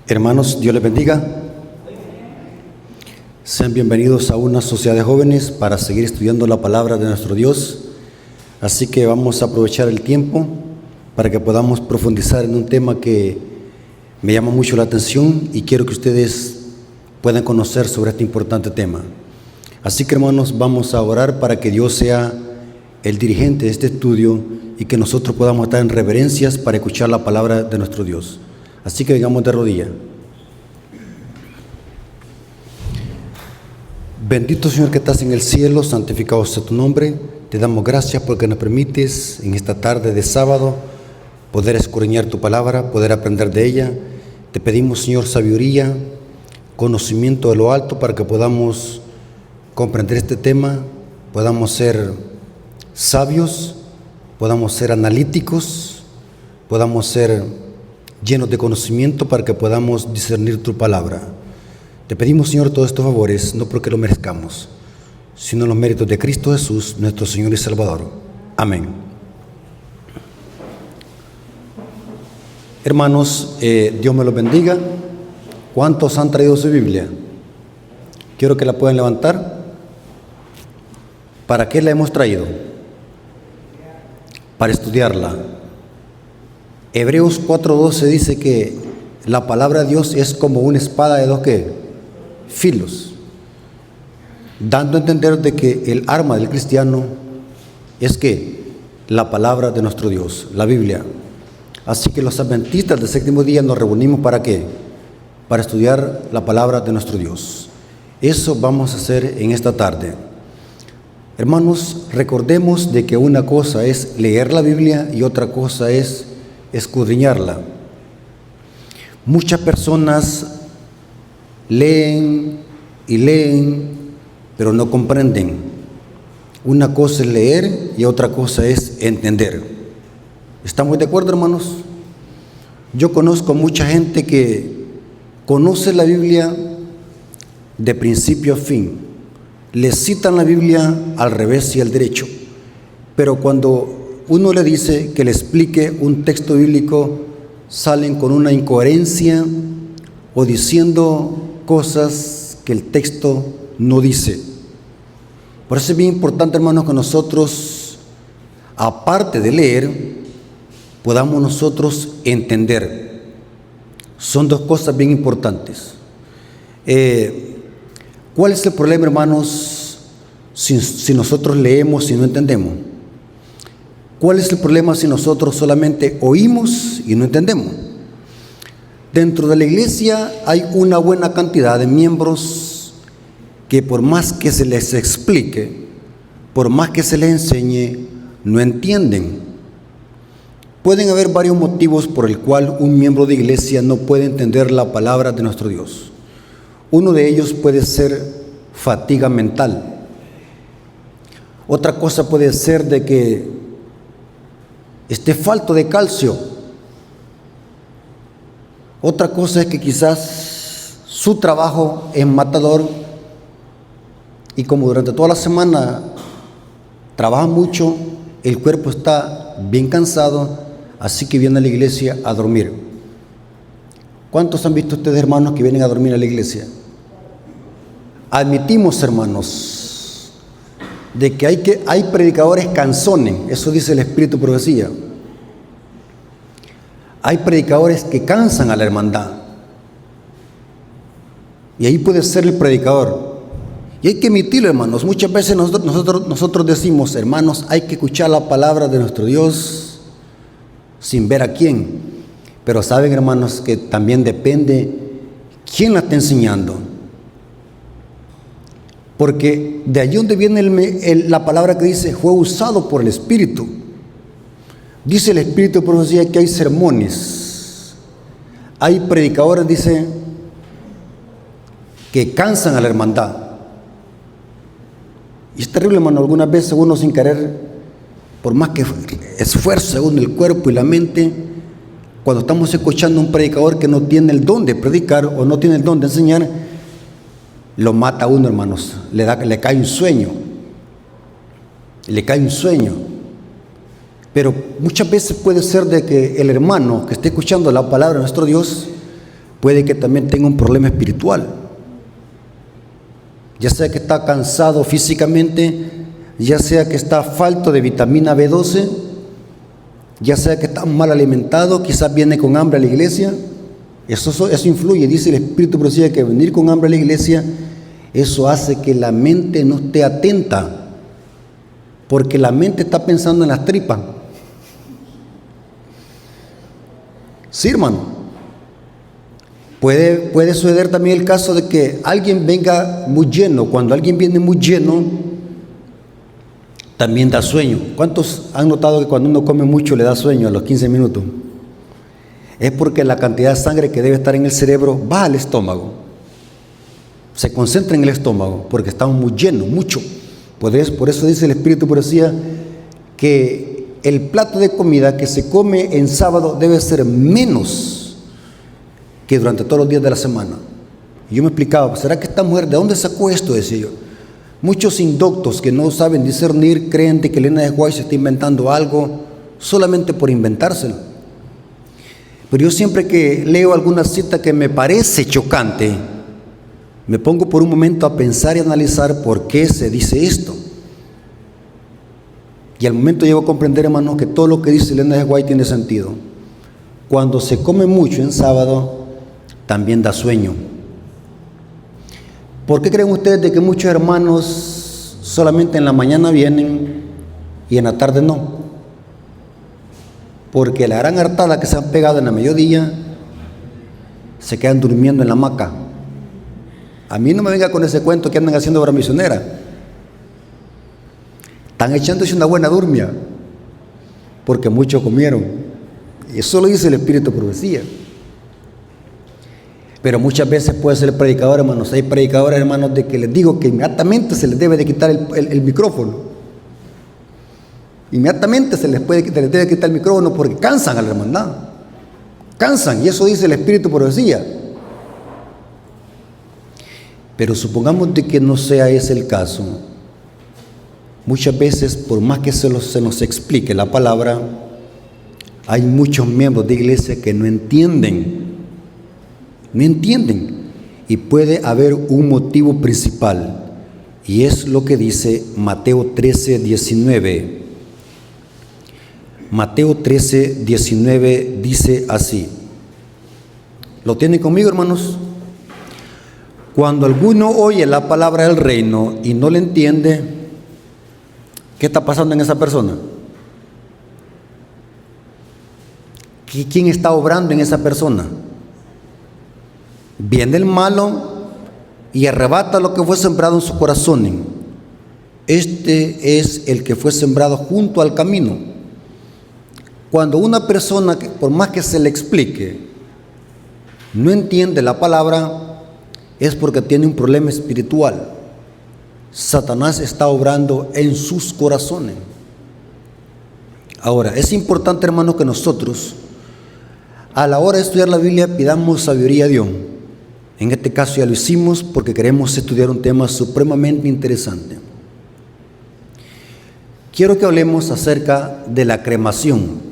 Hermanos, Dios les bendiga. Sean bienvenidos a una sociedad de jóvenes para seguir estudiando la palabra de nuestro Dios. Así que vamos a aprovechar el tiempo para que podamos profundizar en un tema que me llama mucho la atención y quiero que ustedes puedan conocer sobre este importante tema. Así que, hermanos, vamos a orar para que Dios sea el dirigente de este estudio y que nosotros podamos estar en reverencias para escuchar la palabra de nuestro Dios. Así que vengamos de rodillas. Bendito Señor que estás en el cielo, santificado sea tu nombre. Te damos gracias porque nos permites en esta tarde de sábado poder escudriñar tu palabra, poder aprender de ella. Te pedimos, Señor, sabiduría, conocimiento de lo alto para que podamos comprender este tema, podamos ser sabios, podamos ser analíticos, podamos ser llenos de conocimiento para que podamos discernir tu palabra. Te pedimos, Señor, todos estos favores, no porque lo merezcamos, sino los méritos de Cristo Jesús, nuestro Señor y Salvador. Amén. Hermanos, Dios me los bendiga. ¿Cuántos han traído su Biblia? Quiero que la puedan levantar. ¿Para qué la hemos traído? Para estudiarla. Hebreos 4:12 dice que la palabra de Dios es como una espada de dos filos, dando a entender de que el arma del cristiano es que la palabra de nuestro Dios, la Biblia. Así que los adventistas del séptimo día nos reunimos ¿para qué? Para estudiar la palabra de nuestro Dios. Eso vamos a hacer en esta tarde. Hermanos, recordemos de que una cosa es leer la Biblia y otra cosa es escudriñarla. Muchas personas leen y leen, pero no comprenden. Una cosa es leer y otra cosa es entender. ¿Estamos de acuerdo, hermanos? Yo conozco mucha gente que conoce la Biblia de principio a fin. Le citan la Biblia al revés y al derecho, pero cuando uno le dice que le explique un texto bíblico, salen con una incoherencia o diciendo cosas que el texto no dice. Por eso es bien importante, hermanos, que nosotros, aparte de leer, podamos nosotros entender. Son dos cosas bien importantes. ¿Cuál es el problema, hermanos, si nosotros leemos y no entendemos? ¿Cuál es el problema si nosotros solamente oímos y no entendemos? Dentro de la iglesia hay una buena cantidad de miembros que por más que se les explique, por más que se les enseñe, no entienden. Pueden haber varios motivos por el cual un miembro de iglesia no puede entender la palabra de nuestro Dios. Uno de ellos puede ser fatiga mental. Otra cosa puede ser de que esté falto de calcio. Otra cosa es que quizás su trabajo es matador y como durante toda la semana trabaja mucho, el cuerpo está bien cansado, así que viene a la iglesia a dormir. ¿Cuántos han visto ustedes, hermanos, que vienen a dormir a la iglesia? Admitimos, hermanos, de que hay predicadores cansones, eso dice el Espíritu de Profecía. Hay predicadores que cansan a la hermandad. Y ahí puede ser el predicador. Y hay que admitirlo, hermanos. Muchas veces nosotros decimos, hermanos, hay que escuchar la palabra de nuestro Dios sin ver a quién. Pero saben, hermanos, que también depende quién la está enseñando. Porque de allí donde viene la palabra que dice, fue usado por el Espíritu. Dice el Espíritu de Profecía que hay sermones. Hay predicadores, dice, que cansan a la hermandad. Y es terrible, hermano, algunas veces uno sin querer, por más que esfuerce según el cuerpo y la mente, cuando estamos escuchando a un predicador que no tiene el don de predicar o no tiene el don de enseñar, lo mata a uno, hermanos, le cae un sueño, pero muchas veces puede ser de que el hermano que esté escuchando la palabra de nuestro Dios puede que también tenga un problema espiritual. Ya sea que está cansado físicamente, ya sea que está falto de vitamina B12, ya sea que está mal alimentado, quizás viene con hambre a la iglesia. Eso influye. Dice el Espíritu de Profecía que venir con hambre a la iglesia, eso hace que la mente no esté atenta, porque la mente está pensando en las tripas. Sí, hermano. Puede suceder también el caso de que alguien venga muy lleno. Cuando alguien viene muy lleno, también da sueño. ¿Cuántos han notado que cuando uno come mucho le da sueño a los 15 minutos? Es porque la cantidad de sangre que debe estar en el cerebro va al estómago. Se concentra en el estómago porque estamos muy llenos, mucho. Por eso dice el Espíritu de Profecía que el plato de comida que se come en sábado debe ser menos que durante todos los días de la semana. Y yo me explicaba, ¿será que esta mujer de dónde sacó esto? Decía yo. Muchos indoctos que no saben discernir creen de que Elena de White se está inventando algo solamente por inventárselo. Pero yo siempre que leo alguna cita que me parece chocante, me pongo por un momento a pensar y analizar por qué se dice esto. Y al momento llego a comprender, hermano, que todo lo que dice Elena de White tiene sentido. Cuando se come mucho en sábado, también da sueño. ¿Por qué creen ustedes de que muchos hermanos solamente en la mañana vienen y en la tarde no? Porque la gran hartada que se han pegado en la mediodía, se quedan durmiendo en la hamaca. A mí no me venga con ese cuento que andan haciendo obra misionera. Están echándose una buena durmia, porque muchos comieron. Y eso lo dice el Espíritu de Profecía. Pero muchas veces puede ser el predicador, hermanos. Hay predicadores, hermanos, de que les digo que inmediatamente se les debe de quitar el micrófono. Inmediatamente se les debe quitar el micrófono porque cansan a la hermandad. Cansan, y eso dice el Espíritu de Profecía. Pero supongamos de que no sea ese el caso. Muchas veces, por más que se nos explique la palabra, hay muchos miembros de iglesia que no entienden, y puede haber un motivo principal, y es lo que dice Mateo 13:19. Mateo 13:19 dice así. ¿Lo tienen conmigo, hermanos? Cuando alguno oye la palabra del reino y no le entiende, ¿qué está pasando en esa persona? ¿Quién está obrando en esa persona? Viene el malo y arrebata lo que fue sembrado en su corazón. Este es el que fue sembrado junto al camino. Cuando una persona, por más que se le explique, no entiende la palabra, es porque tiene un problema espiritual. Satanás está obrando en sus corazones. Ahora, es importante, hermanos, que nosotros, a la hora de estudiar la Biblia, pidamos sabiduría a Dios. En este caso ya lo hicimos porque queremos estudiar un tema supremamente interesante. Quiero que hablemos acerca de la cremación.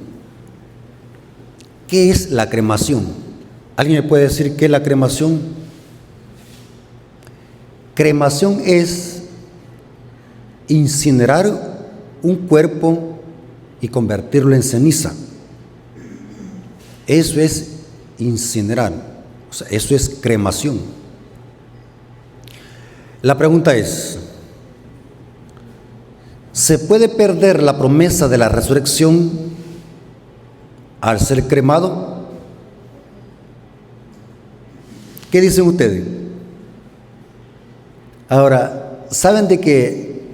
¿Qué es la cremación? ¿Alguien me puede decir qué es la cremación? Cremación es incinerar un cuerpo y convertirlo en ceniza. Eso es incinerar. O sea, eso es cremación. La pregunta es, ¿se puede perder la promesa de la resurrección al ser cremado? ¿Qué dicen ustedes? Ahora, ¿saben de que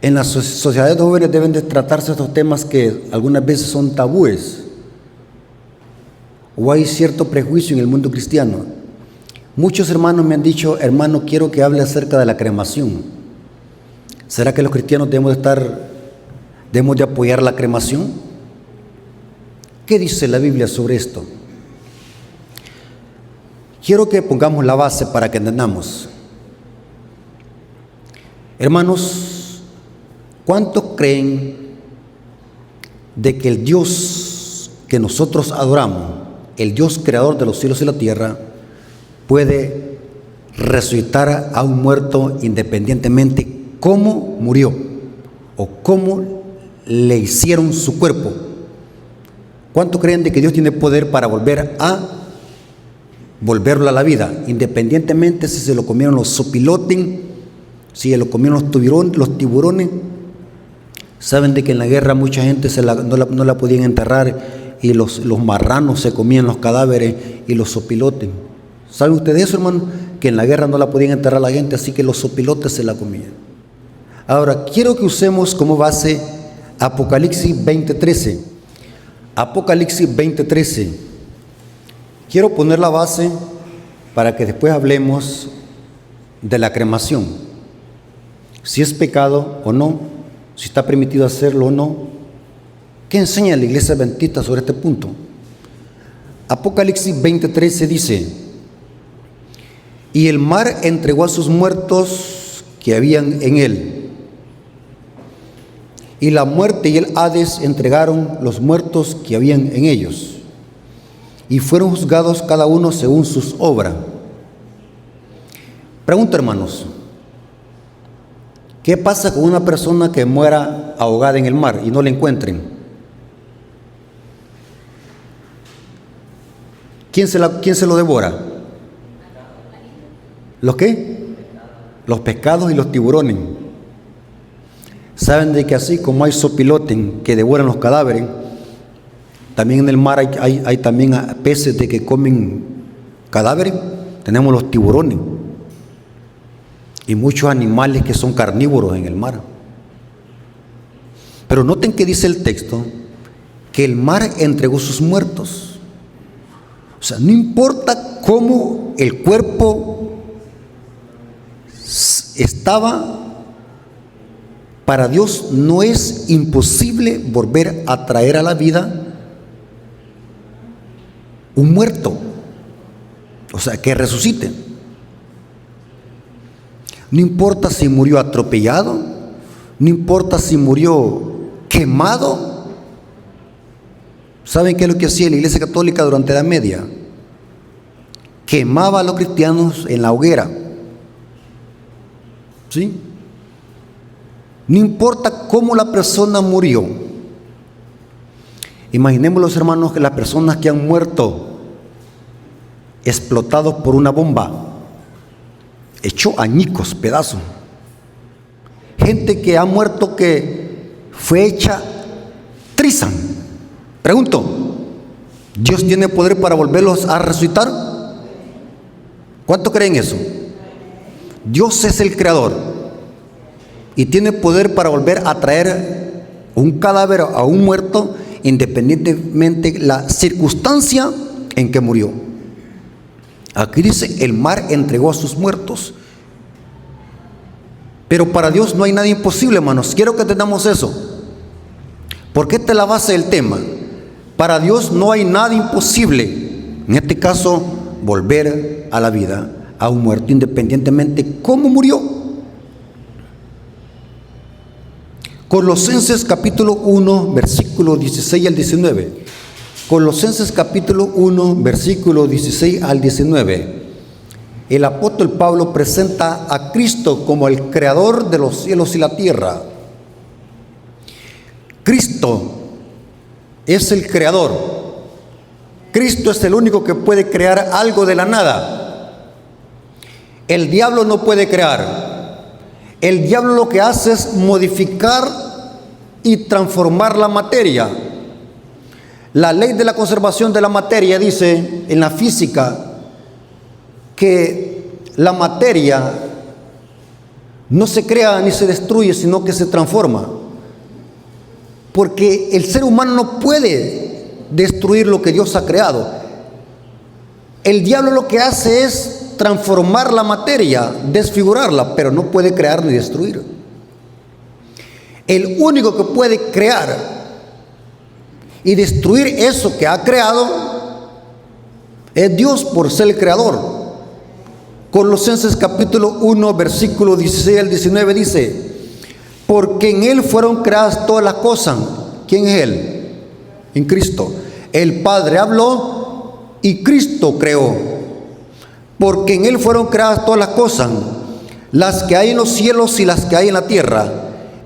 en las sociedades jóvenes deben de tratarse estos temas que algunas veces son tabúes? ¿O hay cierto prejuicio en el mundo cristiano? Muchos hermanos me han dicho, hermano, quiero que hable acerca de la cremación. ¿Será que los cristianos debemos de apoyar la cremación? ¿Qué dice la Biblia sobre esto? Quiero que pongamos la base para que entendamos. Hermanos, ¿cuántos creen de que el Dios que nosotros adoramos el Dios creador de los cielos y la tierra, puede resucitar a un muerto independientemente cómo murió o cómo le hicieron su cuerpo. ¿Cuánto creen de que Dios tiene poder para volverlo a la vida? Independientemente si se lo comieron los zopilotes, si se lo comieron los tiburones. Saben de que en la guerra mucha gente no la podían enterrar y los marranos se comían los cadáveres y los zopilotes. ¿Saben ustedes eso, hermano? Que en la guerra no la podían enterrar la gente, así que los zopilotes se la comían. Ahora, quiero que usemos como base Apocalipsis 20:13. Apocalipsis 20:13. Quiero poner la base para que después hablemos de la cremación. Si es pecado o no, si está permitido hacerlo o no. ¿Qué enseña la iglesia adventista sobre este punto? Apocalipsis 20:13 dice: y el mar entregó a sus muertos que habían en él, y la muerte y el Hades entregaron los muertos que habían en ellos, y fueron juzgados cada uno según sus obras. Pregunta, hermanos, ¿qué pasa con una persona que muera ahogada en el mar y no la encuentren? ¿Quién se lo devora? ¿Los qué? Los pescados y los tiburones. Saben de que así como hay zopilotes que devoran los cadáveres, también en el mar hay también peces de que comen cadáveres. Tenemos los tiburones y muchos animales que son carnívoros en el mar. Pero noten que dice el texto que el mar entregó sus muertos. O sea, no importa cómo el cuerpo estaba, para Dios no es imposible volver a traer a la vida un muerto, o sea, que resucite. No importa si murió atropellado, no importa si murió quemado. ¿Saben qué es lo que hacía la Iglesia Católica durante la Edad Media? Quemaba a los cristianos en la hoguera. ¿Sí? No importa cómo la persona murió. Imaginémoslos, hermanos, que las personas que han muerto explotados por una bomba, hecho añicos, pedazos. Gente que ha muerto que fue hecha trizas. Pregunto, ¿Dios tiene poder para volverlos a resucitar? ¿Cuánto creen eso? Dios es el creador y tiene poder para volver a traer un cadáver a un muerto independientemente de la circunstancia en que murió. Aquí dice, el mar entregó a sus muertos. Pero para Dios no hay nada imposible, hermanos. Quiero que entendamos eso, porque esta es la base del tema. Para Dios no hay nada imposible. En este caso, volver a la vida a un muerto, independientemente cómo murió. Colosenses capítulo 1, versículo 16 al 19. Colosenses capítulo 1, versículo 16 al 19. El apóstol Pablo presenta a Cristo como el creador de los cielos y la tierra. Cristo es el creador. Cristo es el único que puede crear algo de la nada. El diablo no puede crear. El diablo lo que hace es modificar y transformar la materia. La ley de la conservación de la materia dice en la física que la materia no se crea ni se destruye, sino que se transforma. Porque el ser humano no puede destruir lo que Dios ha creado. El diablo lo que hace es transformar la materia, desfigurarla, pero no puede crear ni destruir. El único que puede crear y destruir eso que ha creado es Dios, por ser el creador. Colosenses capítulo 1, versículo 16 al 19 dice: porque en Él fueron creadas todas las cosas. ¿Quién es Él? En Cristo. El Padre habló y Cristo creó, porque en Él fueron creadas todas las cosas, las que hay en los cielos y las que hay en la tierra,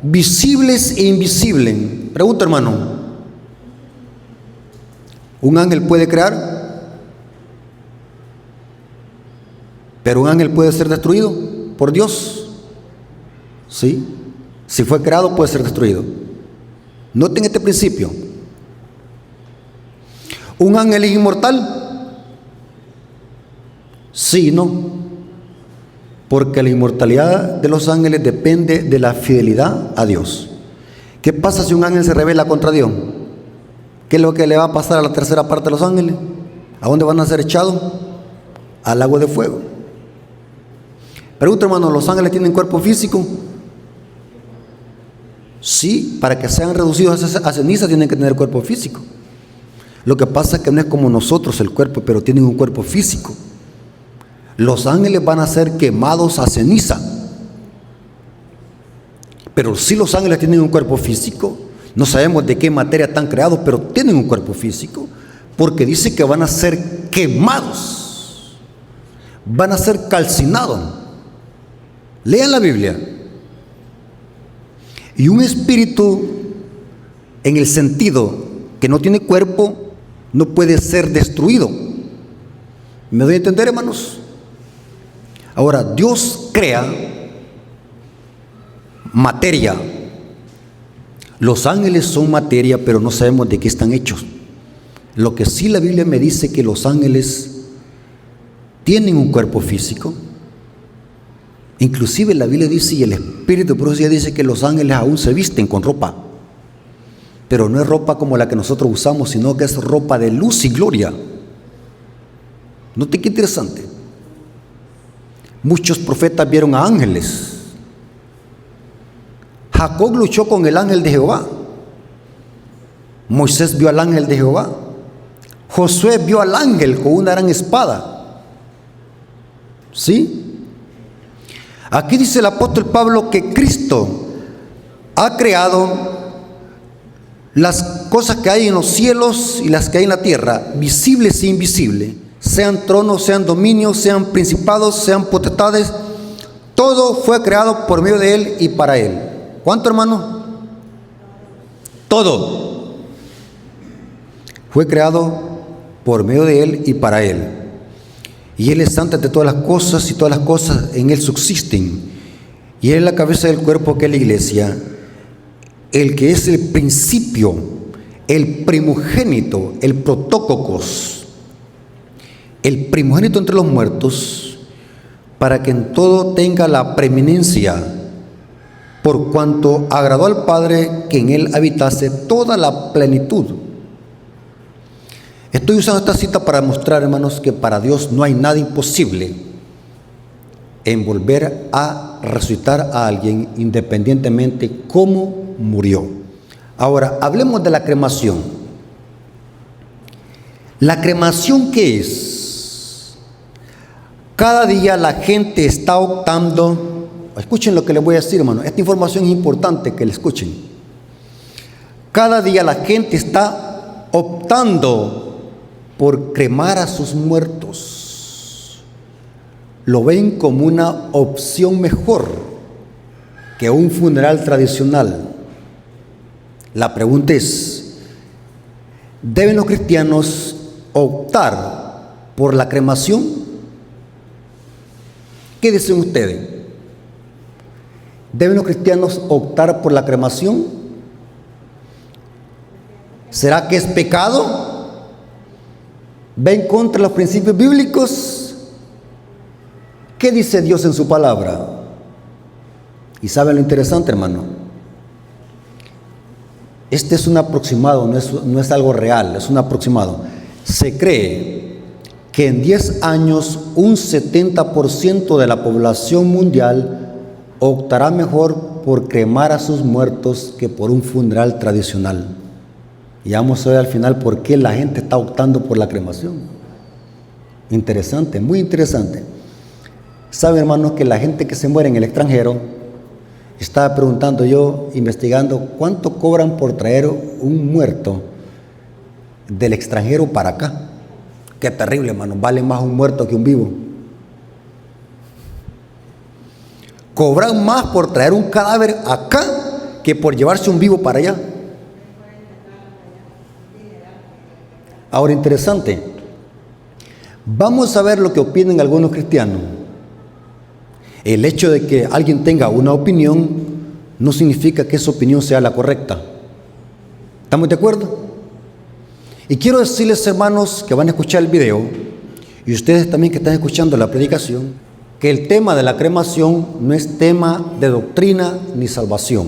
visibles e invisibles. Pregunta, hermano, ¿un ángel puede crear? ¿Pero un ángel puede ser destruido por Dios? Sí, si fue creado puede ser destruido. Noten este principio. ¿Un ángel es inmortal? Sí y no. Porque la inmortalidad de los ángeles depende de la fidelidad a Dios. ¿Qué pasa si un ángel se rebela contra Dios? ¿Qué es lo que le va a pasar a la tercera parte de los ángeles? ¿A dónde van a ser echados? Al lago de fuego. Pregunta, hermano, ¿los ángeles tienen cuerpo físico? Sí, para que sean reducidos a ceniza tienen que tener cuerpo físico. Lo que pasa es que no es como nosotros el cuerpo, pero tienen un cuerpo físico. Los ángeles van a ser quemados a ceniza. Pero si los ángeles tienen un cuerpo físico, no sabemos de qué materia están creados, pero tienen un cuerpo físico, porque dice que van a ser quemados, van a ser calcinados. Lean la Biblia. Y un espíritu, en el sentido que no tiene cuerpo, no puede ser destruido. ¿Me doy a entender, hermanos? Ahora, Dios crea materia. Los ángeles son materia, pero no sabemos de qué están hechos. Lo que sí la Biblia me dice que los ángeles tienen un cuerpo físico. Inclusive la Biblia dice, y el Espíritu de Profecía dice, que los ángeles aún se visten con ropa. Pero no es ropa como la que nosotros usamos, sino que es ropa de luz y gloria. ¿Note qué interesante? Muchos profetas vieron a ángeles. Jacob luchó con el ángel de Jehová. Moisés vio al ángel de Jehová. Josué vio al ángel con una gran espada. ¿Sí? Aquí dice el apóstol Pablo que Cristo ha creado las cosas que hay en los cielos y las que hay en la tierra, visibles e invisibles. Sean tronos, sean dominios, sean principados, sean potestades, todo fue creado por medio de Él y para Él. ¿Cuánto, hermano? Todo fue creado por medio de Él y para Él. Y Él es antes de todas las cosas, y todas las cosas en Él subsisten. Y Él es la cabeza del cuerpo, que es la iglesia, el que es el principio, el primogénito, el protócocos, el primogénito entre los muertos, para que en todo tenga la preeminencia, por cuanto agradó al Padre que en Él habitase toda la plenitud. Estoy usando esta cita para mostrar, hermanos, que para Dios no hay nada imposible en volver a resucitar a alguien, independientemente cómo murió. Ahora, hablemos de la cremación. ¿La cremación qué es? Cada día la gente está optando. Escuchen lo que les voy a decir, hermano. Esta información es importante que la escuchen. Cada día la gente está optando por cremar a sus muertos. Lo ven como una opción mejor que un funeral tradicional. La pregunta es, ¿deben los cristianos optar por la cremación? ¿Qué dicen ustedes? ¿Deben los cristianos optar por la cremación? ¿Será que es pecado? ¿Va en contra de los principios bíblicos? ¿Qué dice Dios en su palabra? Y saben lo interesante, hermano. Este es un aproximado, no es algo real, es un aproximado. Se cree que en 10 años un 70% de la población mundial optará mejor por cremar a sus muertos que por un funeral tradicional. Y vamos a ver al final por qué la gente está optando por la cremación. Interesante, muy interesante. ¿Sabe, hermanos, que la gente que se muere en el extranjero, estaba preguntando yo, investigando, cuánto cobran por traer un muerto del extranjero para acá? Qué terrible, hermano. Vale más un muerto que un vivo. Cobran más por traer un cadáver acá que por llevarse un vivo para allá. Ahora, interesante. Vamos a ver lo que opinan algunos cristianos. El hecho de que alguien tenga una opinión no significa que esa opinión sea la correcta. ¿Estamos de acuerdo? Y quiero decirles, hermanos, que van a escuchar el video, y ustedes también que están escuchando la predicación, que el tema de la cremación no es tema de doctrina ni salvación.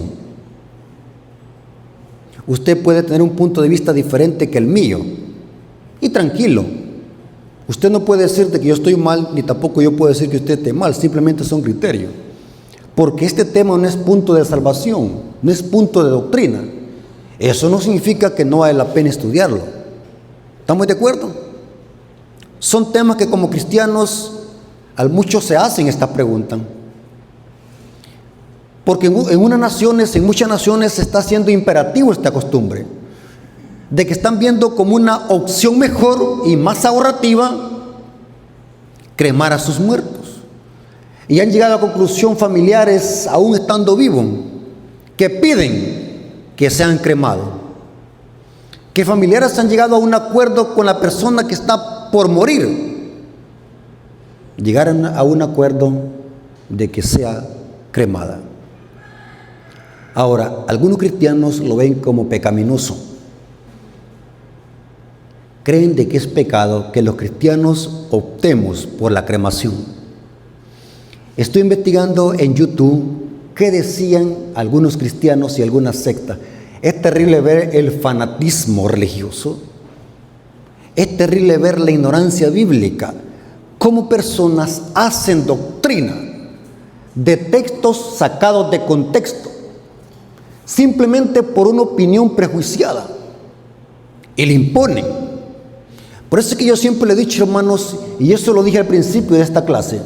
Usted puede tener un punto de vista diferente que el mío, y tranquilo. Usted no puede decirte que yo estoy mal, ni tampoco yo puedo decir que usted esté mal, simplemente son criterios. Porque este tema no es punto de salvación, no es punto de doctrina. Eso no significa que no vale la pena estudiarlo. ¿Estamos de acuerdo? Son temas que como cristianos a muchos se hacen esta pregunta. Porque en muchas naciones se está haciendo imperativo esta costumbre de que están viendo como una opción mejor y más ahorrativa cremar a sus muertos. Y han llegado a la conclusión familiares, aún estando vivos, que piden que sean cremados. Que familiares han llegado a un acuerdo con la persona que está por morir. Llegaron a un acuerdo de que sea cremada. Ahora, algunos cristianos lo ven como pecaminoso. Creen de que es pecado que los cristianos optemos por la cremación. Estoy investigando en YouTube qué decían algunos cristianos y algunas sectas. Es terrible ver el fanatismo religioso. Es terrible ver la ignorancia bíblica. Cómo personas hacen doctrina de textos sacados de contexto, simplemente por una opinión prejuiciada, y le imponen. Por eso es que yo siempre le he dicho, hermanos, y eso lo dije al principio de esta clase,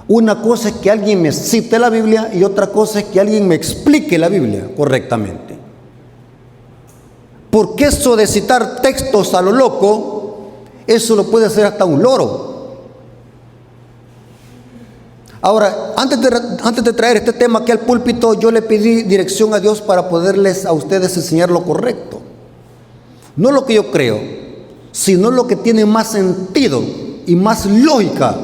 una cosa es que alguien me cite la Biblia y otra cosa es que alguien me explique la Biblia correctamente. Porque eso de citar textos a lo loco, eso lo puede hacer hasta un loro. Ahora, antes de traer este tema aquí al púlpito, yo le pedí dirección a Dios para poderles a ustedes enseñar lo correcto. No lo que yo creo, sino lo que tiene más sentido y más lógica,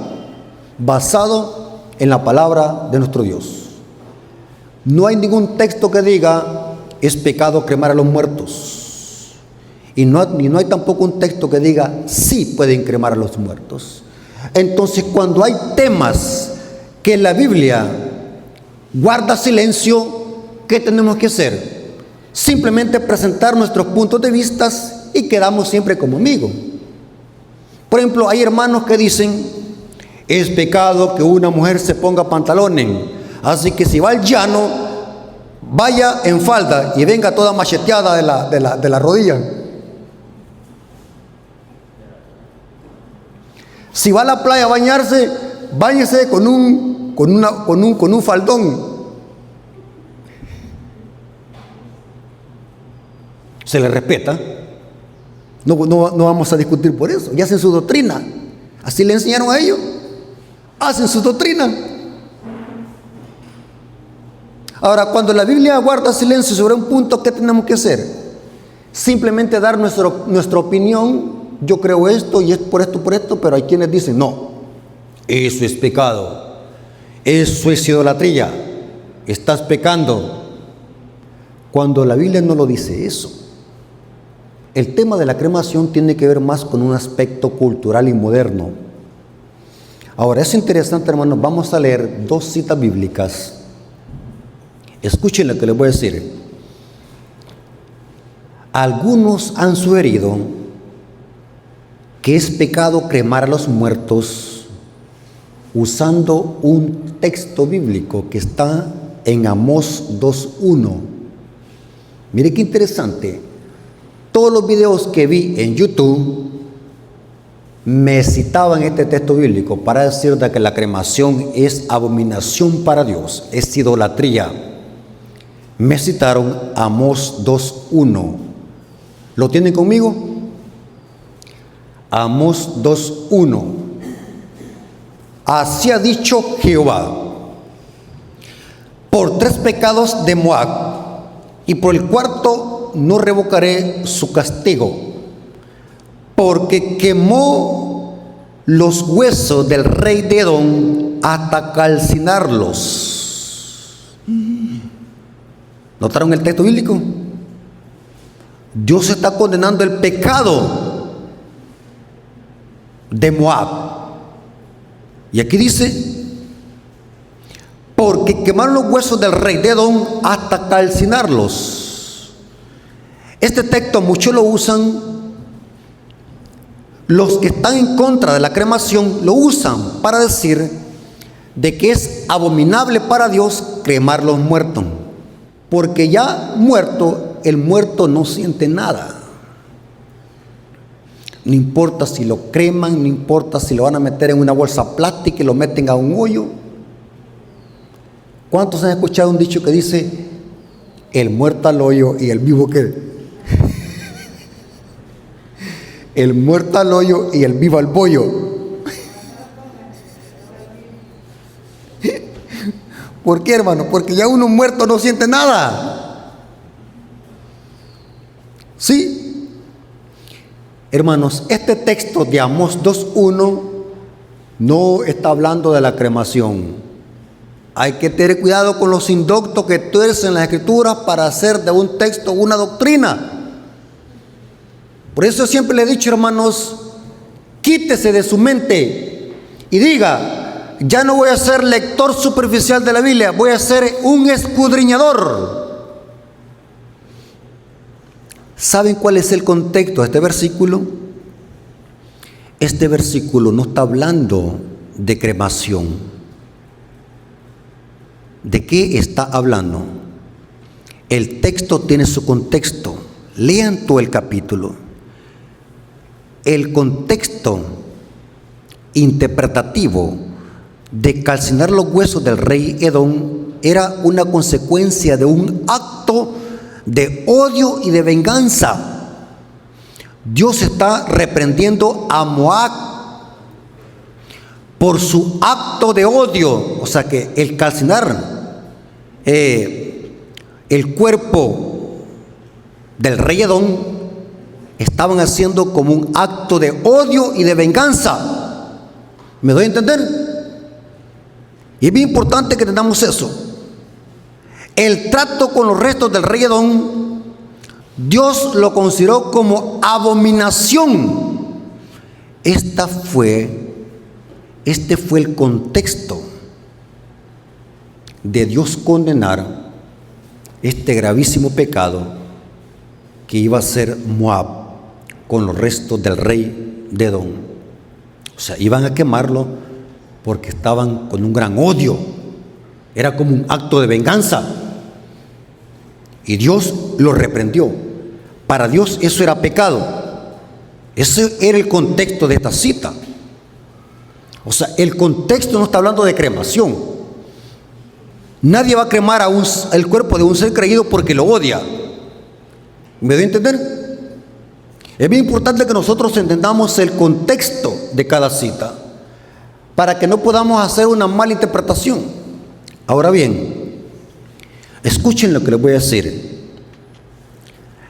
basado en la palabra de nuestro Dios. No hay ningún texto que diga, es pecado cremar a los muertos. Y no hay tampoco un texto que diga, sí pueden cremar a los muertos. Entonces, cuando hay temas que la Biblia guarda silencio, ¿qué tenemos que hacer? Simplemente presentar nuestros puntos de vista y quedamos siempre como amigos. Por ejemplo, hay hermanos que dicen, es pecado que una mujer se ponga pantalones, así que si va al llano, vaya en falda y venga toda macheteada de la rodilla. Si va a la playa a bañarse, báñese con un faldón. Se le respeta. No vamos a discutir por eso. Y hacen su doctrina. Así le enseñaron a ellos. Hacen su doctrina. Ahora, cuando la Biblia guarda silencio sobre un punto, ¿qué tenemos que hacer? Simplemente dar nuestra opinión. Yo creo esto y es por esto, pero hay quienes dicen, no, eso es pecado, eso es idolatría, estás pecando. Cuando la Biblia no lo dice eso. El tema de la cremación tiene que ver más con un aspecto cultural y moderno. Ahora, es interesante, hermanos, vamos a leer dos citas bíblicas. Escuchen lo que les voy a decir. Algunos han sugerido que es pecado cremar a los muertos usando un texto bíblico que está en Amós 2:1. Mire qué interesante. Todos los videos que vi en YouTube me citaban este texto bíblico para decir de que la cremación es abominación para Dios, es idolatría. Me citaron Amós 2:1. ¿Lo tienen conmigo? Amós 2:1. Así ha dicho Jehová: por 3 pecados de Moab, y por el cuarto no revocaré su castigo, porque quemó los huesos del rey de Edom hasta calcinarlos. ¿Notaron el texto bíblico? Dios está condenando el pecado de Moab. Y aquí dice: porque quemaron los huesos del rey de Edom hasta calcinarlos. Este texto muchos lo usan, los que están en contra de la cremación lo usan para decir de que es abominable para Dios cremar los muertos, porque ya muerto, el muerto no siente nada. No importa si lo creman, no importa si lo van a meter en una bolsa plástica y lo meten a un hoyo. ¿Cuántos han escuchado un dicho que dice: el muerto al hoyo y el vivo qué? El muerto al hoyo y el vivo al bollo. ¿Por qué, hermano? Porque ya uno muerto no siente nada. ¿Sí? Hermanos, este texto de Amós 2:1 no está hablando de la cremación. Hay que tener cuidado con los indoctos que tuercen las escrituras para hacer de un texto una doctrina. Por eso siempre le he dicho, hermanos, quítese de su mente y diga: ya no voy a ser lector superficial de la Biblia, voy a ser un escudriñador. ¿Saben cuál es el contexto de este versículo? Este versículo no está hablando de cremación. ¿De qué está hablando? El texto tiene su contexto. Lean todo el capítulo. El contexto interpretativo de calcinar los huesos del rey Edom era una consecuencia de un acto de odio y de venganza. Dios está reprendiendo a Moab por su acto de odio. O sea que el calcinar el cuerpo del rey Edom estaban haciendo como un acto de odio y de venganza. ¿Me doy a entender? Y es bien importante que entendamos eso. El trato con los restos del rey Edom, Dios lo consideró como abominación. Este fue el contexto de Dios condenar este gravísimo pecado que iba a ser Moab con los restos del rey de Edom. O sea, iban a quemarlo porque estaban con un gran odio. Era como un acto de venganza. Y Dios lo reprendió. Para Dios eso era pecado. Ese era el contexto de esta cita. O sea, el contexto no está hablando de cremación. Nadie va a cremar el cuerpo de un ser creído porque lo odia. ¿Me doy a entender? Es bien importante que nosotros entendamos el contexto de cada cita para que no podamos hacer una mala interpretación. Ahora bien, escuchen lo que les voy a decir.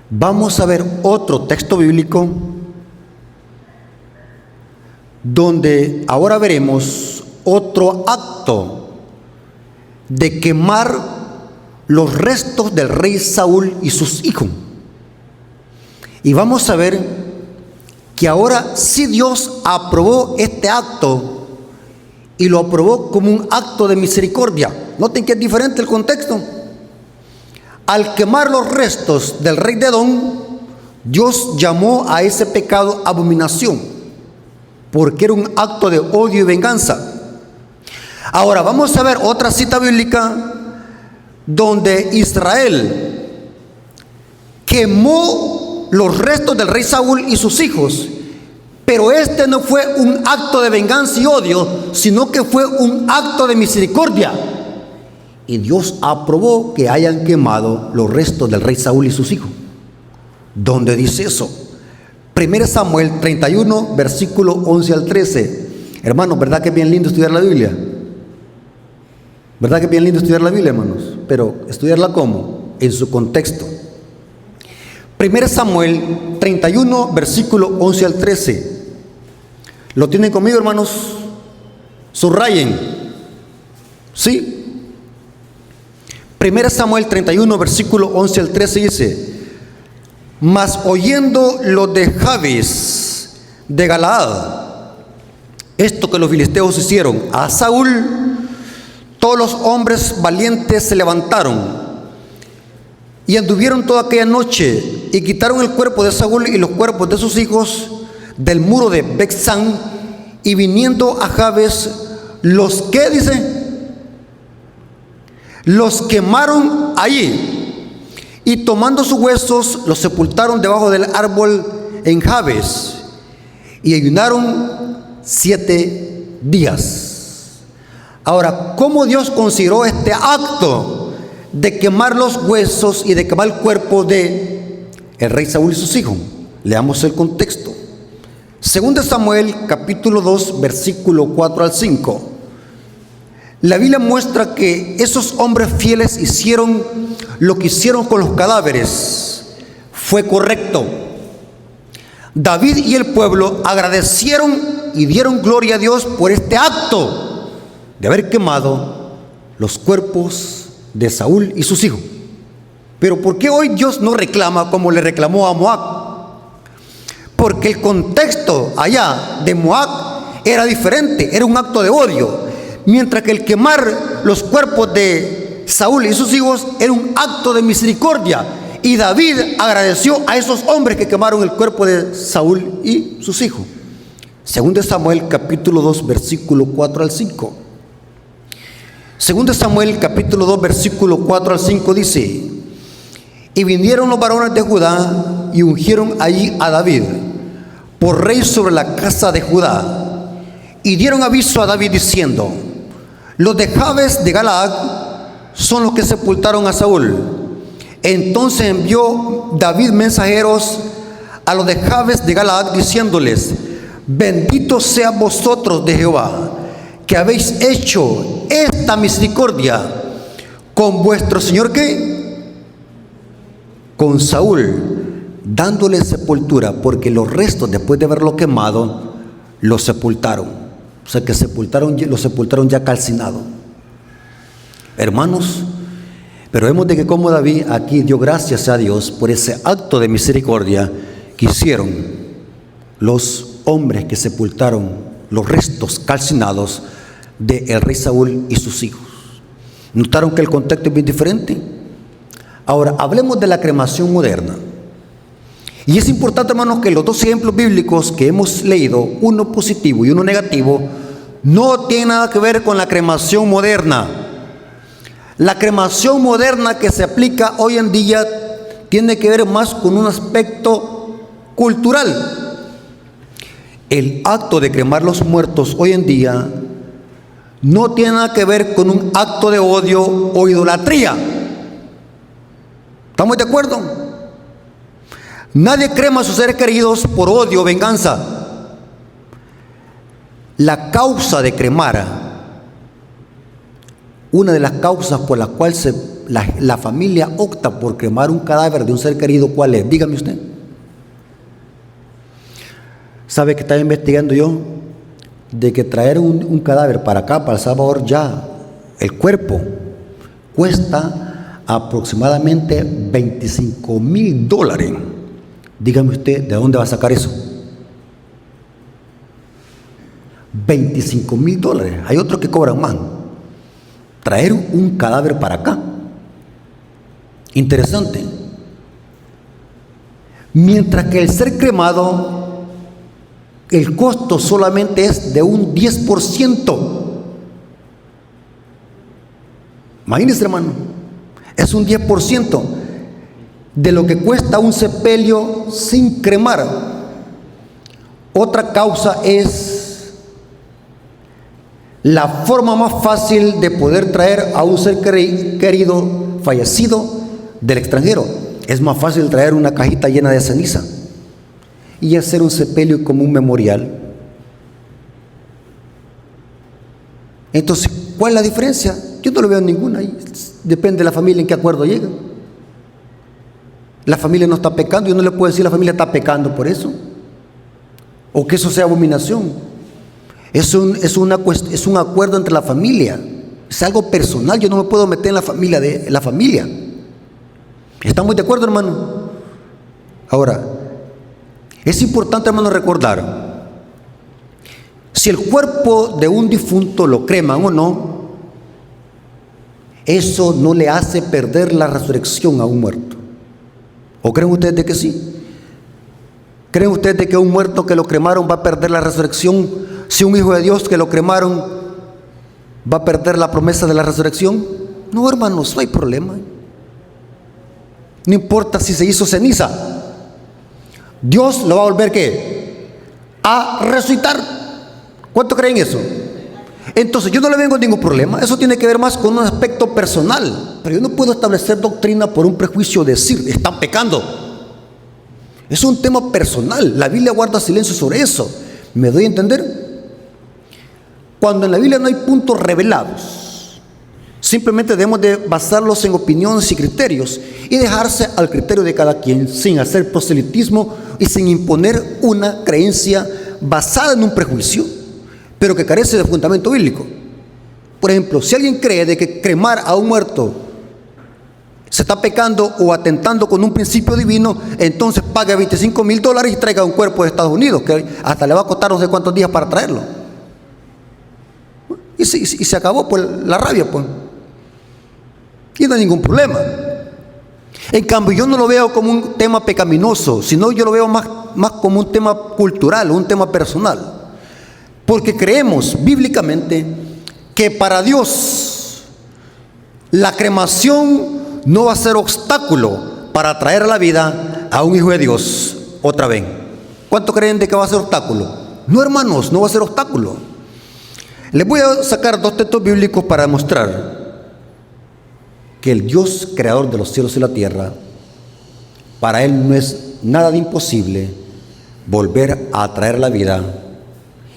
Vamos a ver otro texto bíblico donde ahora veremos otro acto de quemar los restos del rey Saúl y sus hijos. Y vamos a ver que ahora sí Dios aprobó este acto y lo aprobó como un acto de misericordia. Noten que es diferente el contexto. Al quemar los restos del rey de Edom, Dios llamó a ese pecado abominación, porque era un acto de odio y venganza. Ahora vamos a ver otra cita bíblica donde Israel quemó los restos del rey Saúl y sus hijos, pero este no fue un acto de venganza y odio, sino que fue un acto de misericordia. Y Dios aprobó que hayan quemado los restos del rey Saúl y sus hijos. ¿Dónde dice eso? 1 Samuel 31, versículo 11 al 13. Hermanos, ¿verdad que es bien lindo estudiar la Biblia? ¿Verdad que es bien lindo estudiar la Biblia, hermanos? Pero estudiarla ¿cómo? En su contexto. 1 Samuel 31, versículo 11 al 13. ¿Lo tienen conmigo, hermanos? Subrayen. ¿Sí? 1 Samuel 31, versículo 11 al 13 dice: mas oyendo los de Jabes de Galaad esto que los filisteos hicieron a Saúl, todos los hombres valientes se levantaron y anduvieron toda aquella noche y quitaron el cuerpo de Saúl y los cuerpos de sus hijos del muro de Bexán, y viniendo a Jabes, los que dice, los quemaron allí, y tomando sus huesos los sepultaron debajo del árbol en Jabes, y ayunaron 7 días. Ahora, ¿cómo Dios consideró este acto de quemar los huesos y de quemar el cuerpo de el rey Saúl y sus hijos? Leamos el contexto. 2 Samuel capítulo 2, versículo 4 al 5. La Biblia muestra que esos hombres fieles hicieron lo que hicieron con los cadáveres. Fue correcto. David y el pueblo agradecieron y dieron gloria a Dios por este acto de haber quemado los cuerpos de Saúl y sus hijos. Pero ¿por qué hoy Dios no reclama como le reclamó a Moab? Porque el contexto allá de Moab era diferente, era un acto de odio. Mientras que el quemar los cuerpos de Saúl y sus hijos era un acto de misericordia. Y David agradeció a esos hombres que quemaron el cuerpo de Saúl y sus hijos. 2 Samuel capítulo 2, versículo 4 al 5. 2 Samuel capítulo 2, versículo 4 al 5 dice: y vinieron los varones de Judá y ungieron allí a David por rey sobre la casa de Judá, y dieron aviso a David diciendo: los de Jabes de Galaad son los que sepultaron a Saúl. Entonces envió David mensajeros a los de Jabes de Galaad diciéndoles: bendito sea vosotros de Jehová, que habéis hecho esta misericordia con vuestro señor, ¿qué? Con Saúl, dándole sepultura, porque los restos, después de haberlo quemado, los sepultaron. O sea que lo sepultaron ya calcinado. Hermanos, pero vemos de que como David aquí dio gracias a Dios por ese acto de misericordia que hicieron los hombres que sepultaron los restos calcinados del rey Saúl y sus hijos. ¿Notaron que el contexto es bien diferente? Ahora, hablemos de la cremación moderna. Y es importante, hermanos, que los dos ejemplos bíblicos que hemos leído, uno positivo y uno negativo, no tienen nada que ver con la cremación moderna. La cremación moderna que se aplica hoy en día tiene que ver más con un aspecto cultural. El acto de cremar los muertos hoy en día no tiene nada que ver con un acto de odio o idolatría. ¿Estamos de acuerdo? Nadie crema a sus seres queridos por odio o venganza. La causa de cremar, una de las causas por las cuales la familia opta por cremar un cadáver de un ser querido, ¿cuál es? Dígame usted. ¿Sabe que estaba investigando yo? De que traer un cadáver para acá, para El Salvador, ya el cuerpo cuesta aproximadamente $25,000. Dígame usted, ¿de dónde va a sacar eso? $25,000. Hay otros que cobran más. Traer un cadáver para acá. Interesante. Mientras que el ser cremado, el costo solamente es de un 10%. Imagínense, hermano, es un 10% de lo que cuesta un sepelio sin cremar. Otra causa es la forma más fácil de poder traer a un ser querido fallecido del extranjero. Es más fácil traer una cajita llena de ceniza. y hacer un sepelio como un memorial. Entonces, ¿cuál es la diferencia? Yo no lo veo ninguna. Depende de la familia en qué acuerdo llega. La familia no está pecando. Yo no le puedo decir a la familia está pecando por eso, o que eso sea abominación. Es un acuerdo entre la familia. Es algo personal. Yo no me puedo meter en la familia de la familia. ¿Estamos de acuerdo, hermano? Ahora, es importante, hermano, recordar, si el cuerpo de un difunto lo creman o no, eso no le hace perder la resurrección a un muerto. ¿O creen ustedes de que sí? ¿Creen ustedes de que un muerto que lo cremaron va a perder la resurrección? Si un hijo de Dios que lo cremaron va a perder la promesa de la resurrección. No, hermanos, no hay problema. No importa si se hizo ceniza, Dios lo va a volver ¿qué? A resucitar. ¿Cuánto creen eso? Entonces yo no le vengo a ningún problema. Eso tiene que ver más con un aspecto personal. Pero yo no puedo establecer doctrina por un prejuicio, decir están pecando. Es un tema personal. La Biblia guarda silencio sobre eso. ¿Me doy a entender? Cuando en la Biblia no hay puntos revelados, simplemente debemos de basarlos en opiniones y criterios y dejarse al criterio de cada quien, sin hacer proselitismo y sin imponer una creencia basada en un prejuicio, pero que carece de fundamento bíblico. Por ejemplo, si alguien cree de que cremar a un muerto se está pecando o atentando con un principio divino, entonces pague $25,000 y traiga un cuerpo de Estados Unidos, que hasta le va a costar no sé cuántos días para traerlo. Y se acabó pues la rabia, pues. Y no hay ningún problema. En cambio, yo no lo veo como un tema pecaminoso, sino yo lo veo más como un tema cultural, un tema personal. Porque creemos bíblicamente que para Dios la cremación no va a ser obstáculo para traer a la vida a un hijo de Dios otra vez. ¿Cuánto creen de que va a ser obstáculo? No, hermanos, no va a ser obstáculo. Les voy a sacar dos textos bíblicos para demostrar que el Dios creador de los cielos y la tierra, para Él no es nada de imposible volver a traer la vida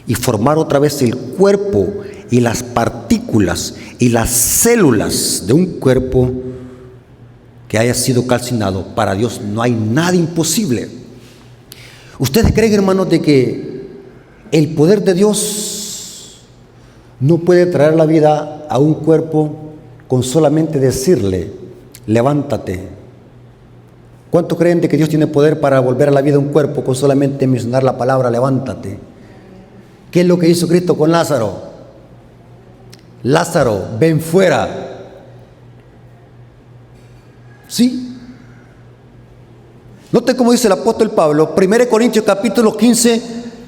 y formar otra vez el cuerpo y las partículas y las células de un cuerpo que haya sido calcinado. Para Dios no hay nada imposible. ¿Ustedes creen, hermanos, de que el poder de Dios no puede traer la vida a un cuerpo con solamente decirle, levántate? ¿Cuántos creen de que Dios tiene poder para volver a la vida a un cuerpo con solamente mencionar la palabra, levántate? ¿Qué es lo que hizo Cristo con Lázaro? Lázaro, ven fuera. ¿Sí? Note cómo dice el apóstol Pablo, 1 Corintios capítulo 15,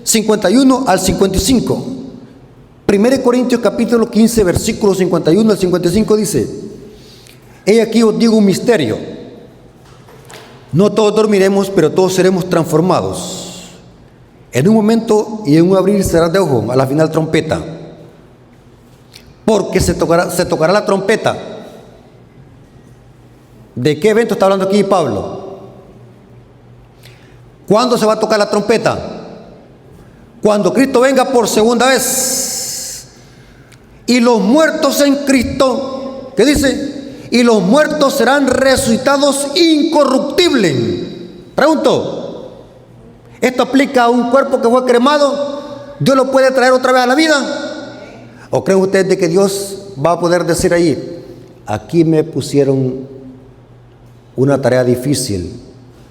51 al 55. 1 Corintios capítulo 15, versículos 51 al 55 dice: he aquí os digo un misterio. No todos dormiremos, pero todos seremos transformados. En un momento y en un abrir y cerrar de ojos, a la final trompeta. Porque se tocará la trompeta. ¿De qué evento está hablando aquí Pablo? ¿Cuándo se va a tocar la trompeta? Cuando Cristo venga por segunda vez. Y los muertos en Cristo, ¿qué dice? Y los muertos serán resucitados incorruptibles. Pregunto, ¿esto aplica a un cuerpo que fue cremado? ¿Dios lo puede traer otra vez a la vida? ¿O creen ustedes de que Dios va a poder decir ahí, aquí me pusieron una tarea difícil,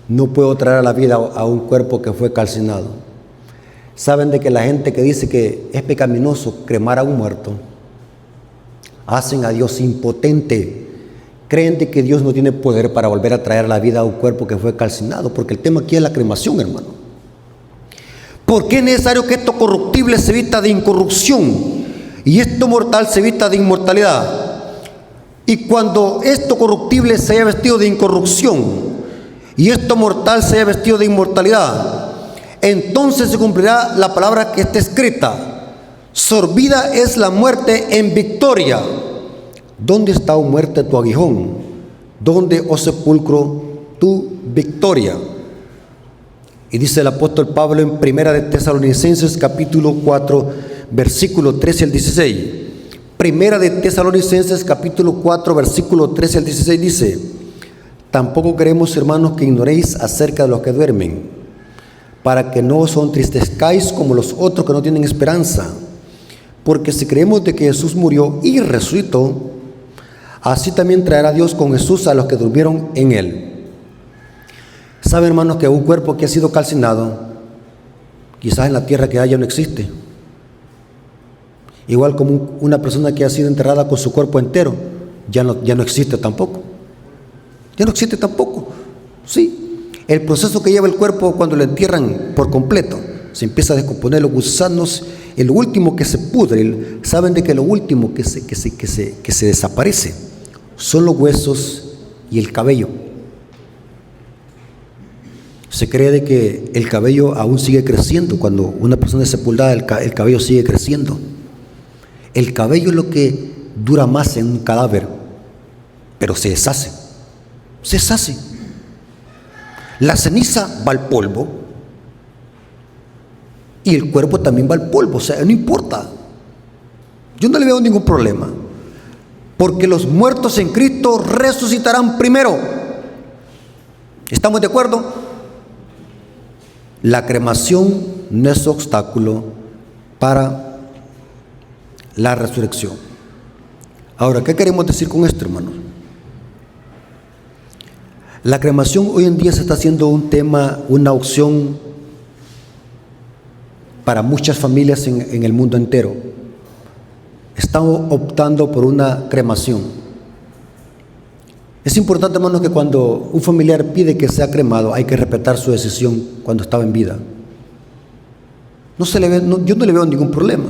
no puedo traer a la vida a un cuerpo que fue calcinado? ¿Saben de que la gente que dice que es pecaminoso cremar a un muerto, hacen a Dios impotente? Creen de que Dios no tiene poder para volver a traer a la vida a un cuerpo que fue calcinado, porque el tema aquí es la cremación, hermano. ¿Por qué es necesario que esto corruptible se vista de incorrupción y esto mortal se vista de inmortalidad? Y cuando esto corruptible se haya vestido de incorrupción y esto mortal se haya vestido de inmortalidad, entonces se cumplirá la palabra que está escrita: sorbida es la muerte en victoria. ¿Dónde está, oh muerte, tu aguijón? ¿Dónde, oh sepulcro, tu victoria? Y dice el apóstol Pablo en Primera de Tesalonicenses capítulo 4, versículo 13 al 16. Primera de Tesalonicenses capítulo 4, versículo 13 al 16 dice: tampoco queremos, hermanos, que ignoréis acerca de los que duermen, para que no os entristezcáis como los otros que no tienen esperanza. Porque si creemos de que Jesús murió y resucitó, así también traerá Dios con Jesús a los que durmieron en él. ¿Saben, hermanos, que un cuerpo que ha sido calcinado, quizás en la tierra que haya no existe? Igual como una persona que ha sido enterrada con su cuerpo entero, ya no existe tampoco. Ya no existe tampoco. Sí, el proceso que lleva el cuerpo cuando lo entierran por completo, se empieza a descomponer los gusanos, el último que se pudre. Saben de que lo último que se desaparece son los huesos y el cabello. Se cree de que el cabello aún sigue creciendo. Cuando una persona es sepultada, el cabello sigue creciendo. El cabello es lo que dura más en un cadáver, pero se deshace. Se deshace. La ceniza va al polvo y el cuerpo también va al polvo. O sea, no importa. Yo no le veo ningún problema, porque los muertos en Cristo resucitarán primero. ¿Estamos de acuerdo? La cremación no es obstáculo para la resurrección. Ahora, ¿qué queremos decir con esto, hermanos? La cremación hoy en día se está haciendo un tema, una opción para muchas familias en el mundo entero. Están optando por una cremación. Es importante, hermanos, que cuando un familiar pide que sea cremado, hay que respetar su decisión cuando estaba en vida. Yo no le veo ningún problema.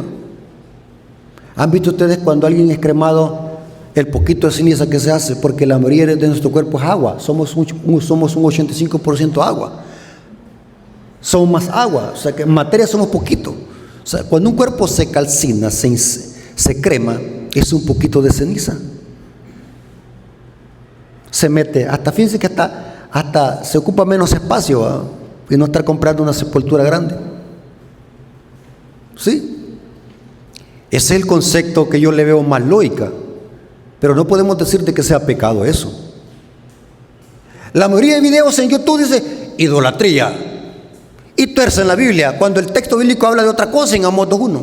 ¿Han visto ustedes cuando alguien es cremado, el poquito de ceniza que se hace? Porque la mayoría de nuestro cuerpo es agua. Somos un 85% agua. Somos más agua. O sea que en materia somos poquito. O sea, cuando un cuerpo se calcina, se crema, es un poquito de ceniza. Se mete, fíjense que hasta se ocupa menos espacio, ¿verdad? Y no estar comprando una sepultura grande. ¿Sí? Ese es el concepto que yo le veo más lógica, pero no podemos decir de que sea pecado eso. La mayoría de videos en YouTube dice idolatría y tuercen la Biblia, cuando el texto bíblico habla de otra cosa en Amós 2:1.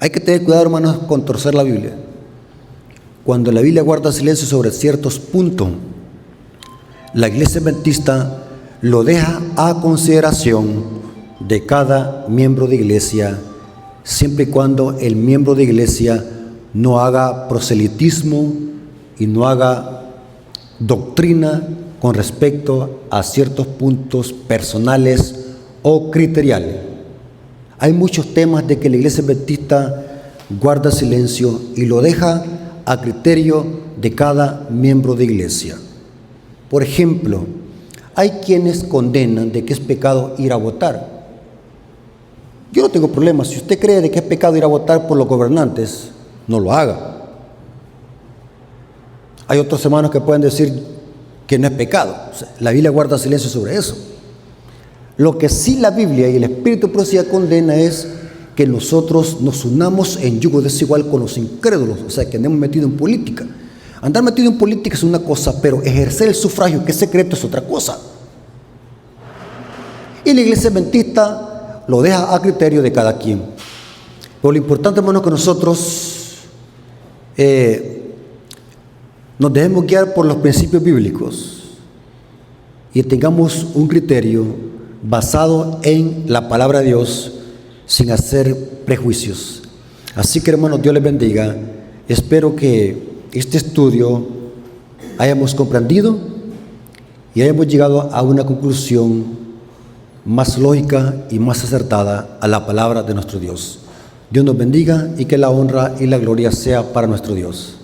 Hay que tener cuidado, hermanos, con torcer la Biblia. Cuando la Biblia guarda silencio sobre ciertos puntos, la Iglesia Adventista lo deja a consideración de cada miembro de iglesia, siempre y cuando el miembro de iglesia no haga proselitismo y no haga doctrina con respecto a ciertos puntos personales o criteriales. Hay muchos temas de que la Iglesia Adventista guarda silencio y lo deja a criterio de cada miembro de iglesia. Por ejemplo, hay quienes condenan de que es pecado ir a votar. Yo no tengo problema. Si usted cree de que es pecado ir a votar por los gobernantes, no lo haga. Hay otros hermanos que pueden decir que no es pecado. O sea, la Biblia guarda silencio sobre eso. Lo que sí la Biblia y el Espíritu de profecía condena es que nosotros nos unamos en yugo desigual con los incrédulos, o sea, que andemos metidos en política. Andar metido en política es una cosa, pero ejercer el sufragio, que es secreto, es otra cosa. Y la Iglesia Adventista lo deja a criterio de cada quien. Pero lo importante, hermano, es que nosotros nos dejemos guiar por los principios bíblicos y tengamos un criterio basado en la palabra de Dios, sin hacer prejuicios. Así que, hermanos, Dios les bendiga. Espero que este estudio hayamos comprendido y hayamos llegado a una conclusión más lógica y más acertada a la palabra de nuestro Dios. Dios nos bendiga y que la honra y la gloria sea para nuestro Dios.